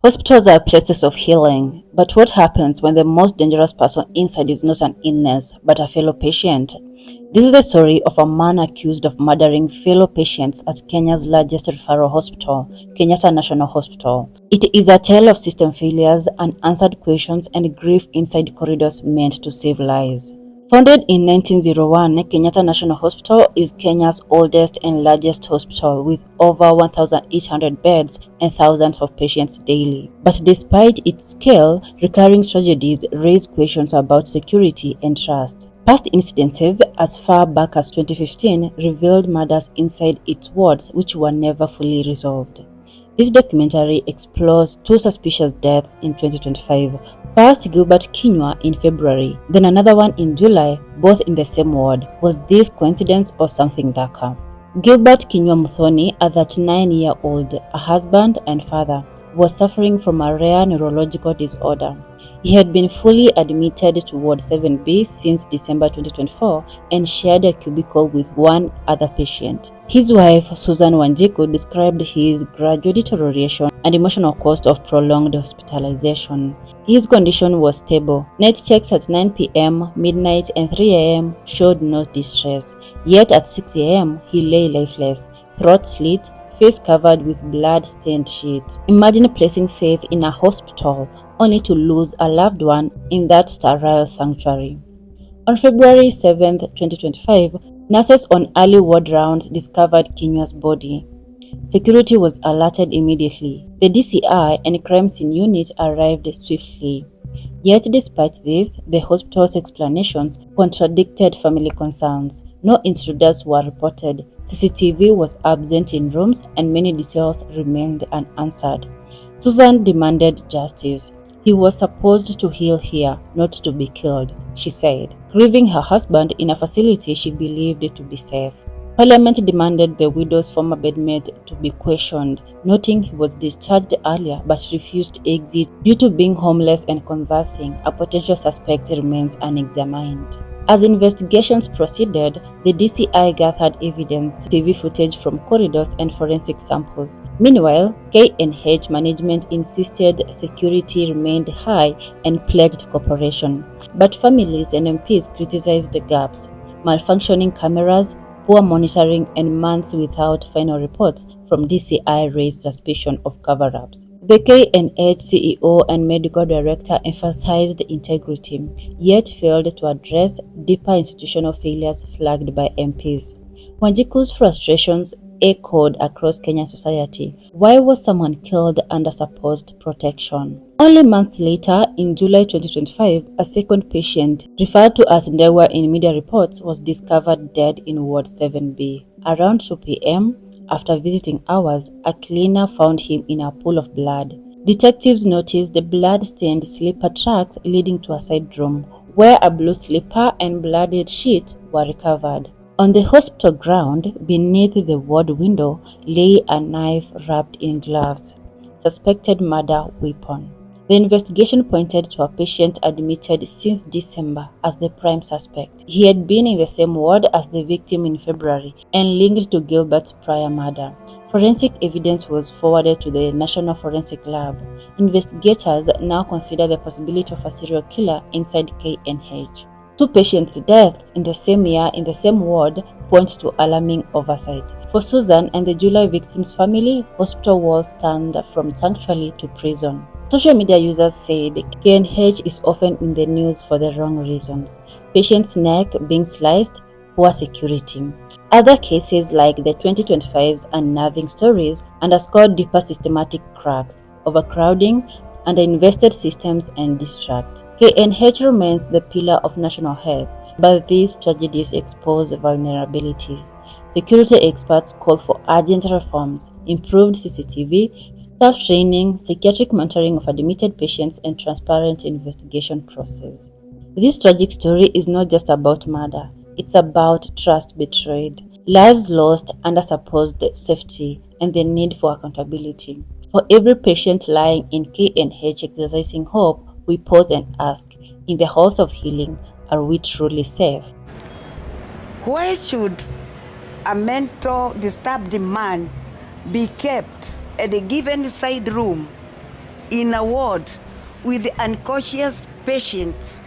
Hospitals are places of healing, but what happens when the most dangerous person inside is not an illness, but a fellow patient? This is the story of a man accused of murdering fellow patients at Kenya's largest referral hospital, Kenyatta National Hospital. It is a tale of system failures, unanswered questions, and grief inside corridors meant to save lives. Founded in 1901, Kenyatta National Hospital is Kenya's oldest and largest hospital with over 1,800 beds and thousands of patients daily. But despite its scale, recurring tragedies raise questions about security and trust. Past incidences as far back as 2015 revealed murders inside its wards which were never fully resolved. This documentary explores two suspicious deaths in 2025. First, Gilbert Kinyua in February, then another one in July, both in the same ward. Was this coincidence or something darker? Gilbert Kinyua Muthoni, a 39-year-old, a husband and father, was suffering from a rare neurological disorder. He had been fully admitted to Ward 7B since December 2024 and shared a cubicle with one other patient. His wife, Susan Wanjiku, described his gradual deterioration and emotional cost of prolonged hospitalization. His condition was stable. Night checks at 9 p.m., midnight, and 3 a.m. showed no distress. Yet at 6 a.m., he lay lifeless, throat slit, face covered with blood-stained sheet. Imagine placing faith in a hospital only to lose a loved one in that sterile sanctuary. On February 7, 2025, nurses on early ward rounds discovered Kinyua's body. Security was alerted immediately. The DCI and crime scene unit arrived swiftly. Yet despite this, the hospital's explanations contradicted family concerns. No intruders were reported, CCTV was absent in rooms, and many details remained unanswered. Susan demanded justice. He was supposed to heal here, not to be killed, she said, grieving her husband in a facility she believed to be safe. Parliament demanded the widow's former bedmate to be questioned, noting he was discharged earlier but refused exit due to being homeless and conversing. A potential suspect remains unexamined. As investigations proceeded, the DCI gathered evidence, TV footage from corridors, and forensic samples. Meanwhile, KNH management insisted security remained high and pledged cooperation. But families and MPs criticized the gaps, malfunctioning cameras, poor monitoring, and months without final reports from DCI raised suspicion of cover-ups. The KNH CEO and medical director emphasized integrity, yet failed to address deeper institutional failures flagged by MPs. Wanjiku's frustrations echoed across Kenyan society. Why was someone killed under supposed protection? Only months later, in July 2025, a second patient, referred to as Ndewa in media reports, was discovered dead in Ward 7B. Around 2 p.m., after visiting hours, a cleaner found him in a pool of blood. Detectives noticed the blood-stained slipper tracks leading to a side room, where a blue slipper and bloodied sheet were recovered. On the hospital ground, beneath the ward window, lay a knife wrapped in gloves, suspected murder weapon. The investigation pointed to a patient admitted since December as the prime suspect. He had been in the same ward as the victim in February and linked to Gilbert's prior murder. Forensic evidence was forwarded to the National Forensic Lab. Investigators now consider the possibility of a serial killer inside KNH. Two patients' deaths in the same year in the same ward point to alarming oversight. For Susan and the July victim's family, hospital walls turned from sanctuary to prison. Social media users said KNH is often in the news for the wrong reasons. Patients' neck being sliced, poor security. Other cases like the 2025's unnerving stories underscore deeper systematic cracks, overcrowding, underinvested systems, and distract. KNH remains the pillar of national health, but these tragedies expose vulnerabilities. Security experts call for urgent reforms, improved CCTV, staff training, psychiatric monitoring of admitted patients, and transparent investigation process. This tragic story is not just about murder, it's about trust betrayed, lives lost under supposed safety, and the need for accountability. For every patient lying in KNH exercising hope, we pause and ask, in the halls of healing, are we truly safe? Why should a mental disturbed man be kept at a given side room in a ward with the unconscious patient.